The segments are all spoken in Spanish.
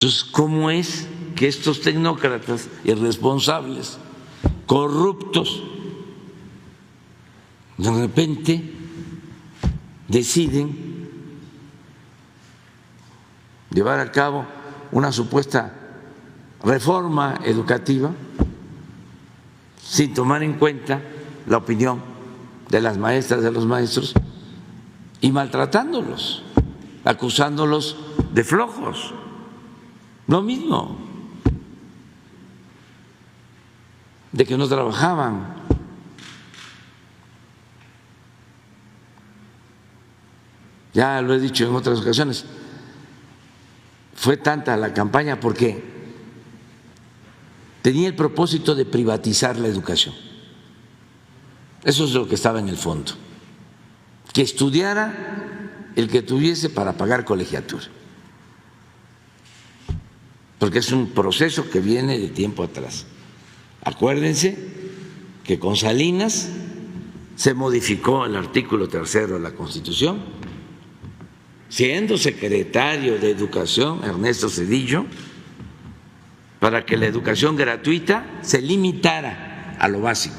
Entonces, ¿cómo es que estos tecnócratas irresponsables, corruptos, de repente deciden llevar a cabo una supuesta reforma educativa sin tomar en cuenta la opinión de las maestras, de los maestros, y maltratándolos, acusándolos de flojos? Lo mismo, de que no trabajaban. Ya lo he dicho en otras ocasiones, fue tanta la campaña porque tenía el propósito de privatizar la educación. Eso es lo que estaba en el fondo, que estudiara el que tuviese para pagar colegiatura, porque es un proceso que viene de tiempo atrás. Acuérdense que con Salinas se modificó el artículo 3 de la Constitución, siendo secretario de Educación Ernesto Zedillo, para que la educación gratuita se limitara a lo básico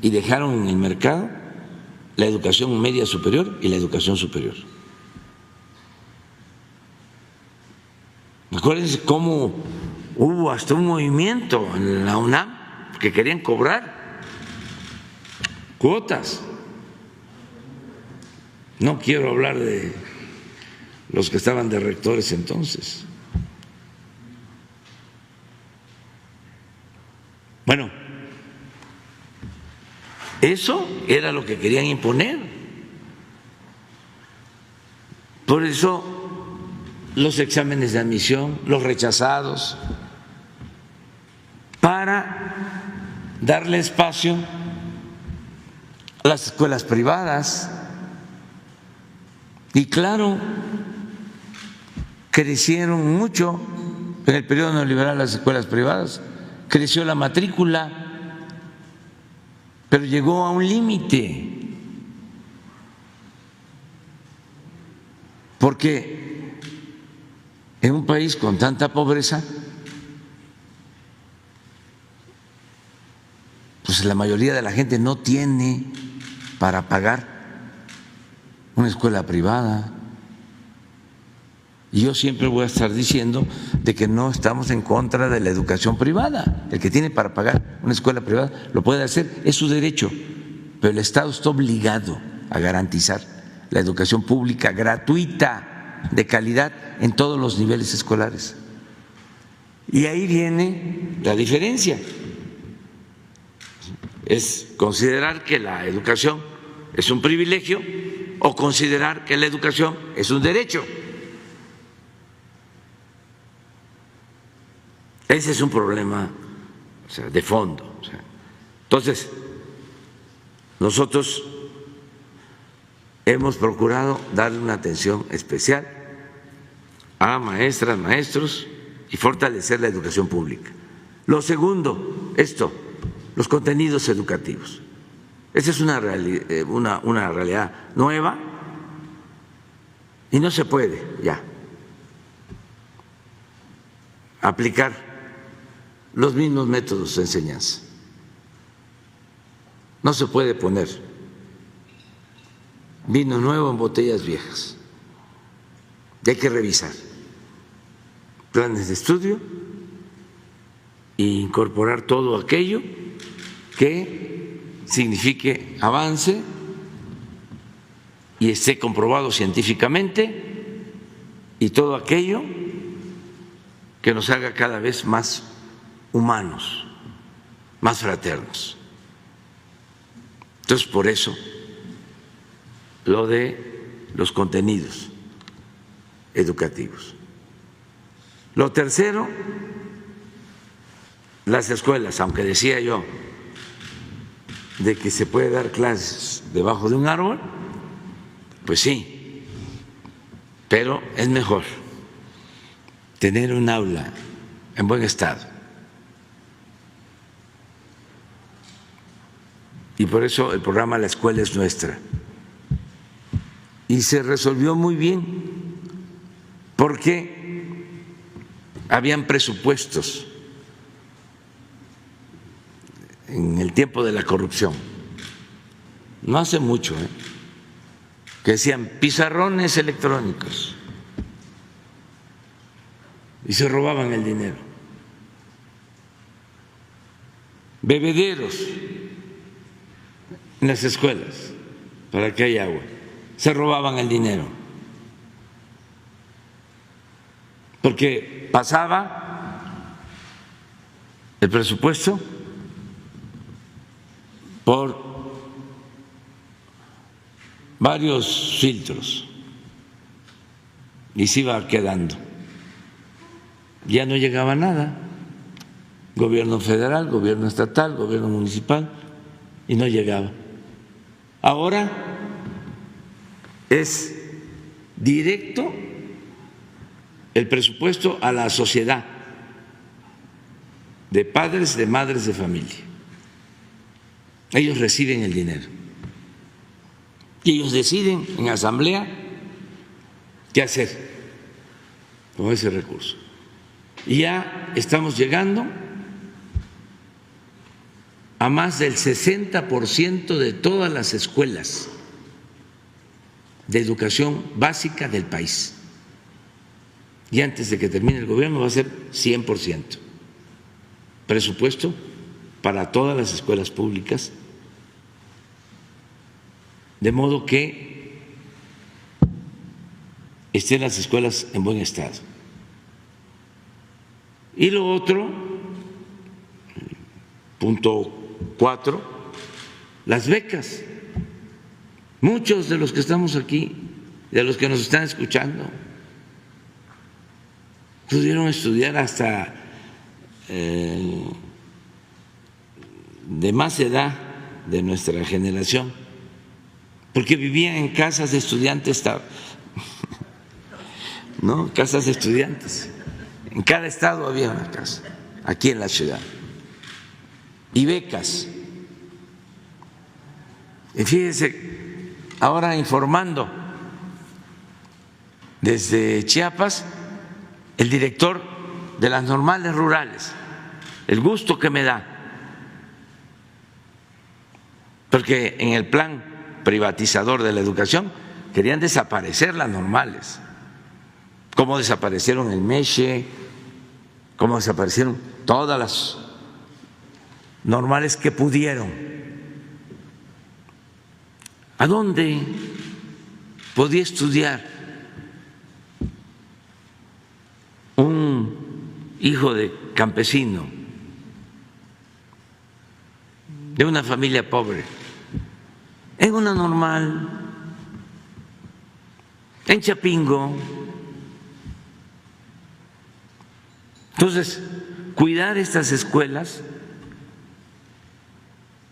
y dejaron en el mercado la educación media superior y la educación superior. Acuérdense cómo hubo hasta un movimiento en la UNAM que querían cobrar cuotas. No quiero hablar de los que estaban de rectores entonces. Bueno, eso era lo que querían imponer. Por eso los exámenes de admisión, los rechazados, para darle espacio a las escuelas privadas. Y claro, crecieron mucho en el periodo neoliberal las escuelas privadas, creció la matrícula, pero llegó a un límite, porque en un país con tanta pobreza, pues la mayoría de la gente no tiene para pagar una escuela privada. Y yo siempre voy a estar diciendo de que no estamos en contra de la educación privada. El que tiene para pagar una escuela privada lo puede hacer, es su derecho, pero el Estado está obligado a garantizar la educación pública gratuita, de calidad, en todos los niveles escolares. Y ahí viene la diferencia. Es considerar que la educación es un privilegio o considerar que la educación es un derecho. Ese es un problema, de fondo. Entonces, nosotros hemos procurado darle una atención especial a maestras, maestros y fortalecer la educación pública. Lo segundo, los contenidos educativos. Esa es una realidad nueva y no se puede ya aplicar los mismos métodos de enseñanza. No se puede poner vino nuevo en botellas viejas. Hay que revisar planes de estudio e incorporar todo aquello que signifique avance y esté comprobado científicamente, y todo aquello que nos haga cada vez más humanos, más fraternos. Entonces, por eso, lo de los contenidos educativos. Lo tercero, las escuelas, aunque decía yo de que se puede dar clases debajo de un árbol, pues sí, pero es mejor tener un aula en buen estado. Y por eso el programa La Escuela es Nuestra. Y se resolvió muy bien, porque habían presupuestos en el tiempo de la corrupción, no hace mucho, que decían pizarrones electrónicos y se robaban el dinero, bebederos en las escuelas para que haya agua, se robaban el dinero, porque pasaba el presupuesto por varios filtros y se iba quedando. Ya no llegaba nada, gobierno federal, gobierno estatal, gobierno municipal, y no llegaba. Ahora es directo el presupuesto a la sociedad de padres, de madres de familia. Ellos reciben el dinero y ellos deciden en asamblea qué hacer con ese recurso. Y ya estamos llegando a más del 60% de todas las escuelas de educación básica del país. Y antes de que termine el gobierno va a ser 100%. Presupuesto para todas las escuelas públicas, de modo que estén las escuelas en buen estado. Y lo otro, punto 4, las becas. Muchos de los que estamos aquí, de los que nos están escuchando, pudieron estudiar hasta de más edad de nuestra generación, porque vivían en casas de estudiantes, ¿no? Casas de estudiantes. En cada estado había una casa, aquí en la ciudad. Y becas. Y fíjense, ahora informando desde Chiapas, el director de las normales rurales, el gusto que me da, porque en el plan privatizador de la educación querían desaparecer las normales, como desaparecieron el MESHE, como desaparecieron todas las normales que pudieron. ¿A dónde podía estudiar un hijo de campesino, de una familia pobre? En una normal, en Chapingo. Entonces, cuidar estas escuelas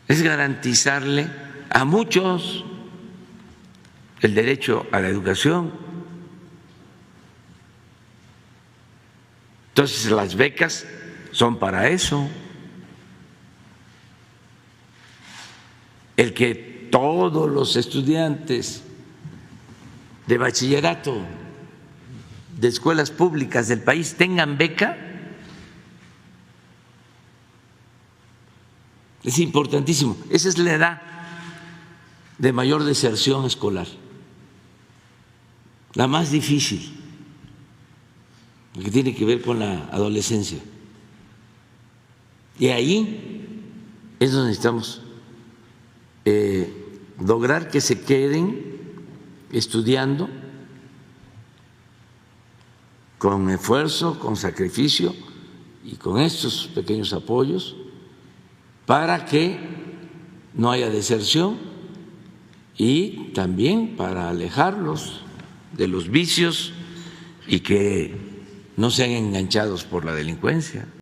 es garantizarle a muchos el derecho a la educación. Entonces, las becas son para eso. El que todos los estudiantes de bachillerato de escuelas públicas del país tengan beca es importantísimo. Esa es la edad de mayor deserción escolar, la más difícil, que tiene que ver con la adolescencia. Y ahí es donde necesitamos lograr que se queden estudiando con esfuerzo, con sacrificio y con estos pequeños apoyos para que no haya deserción y también para alejarlos de los vicios y que no sean enganchados por la delincuencia.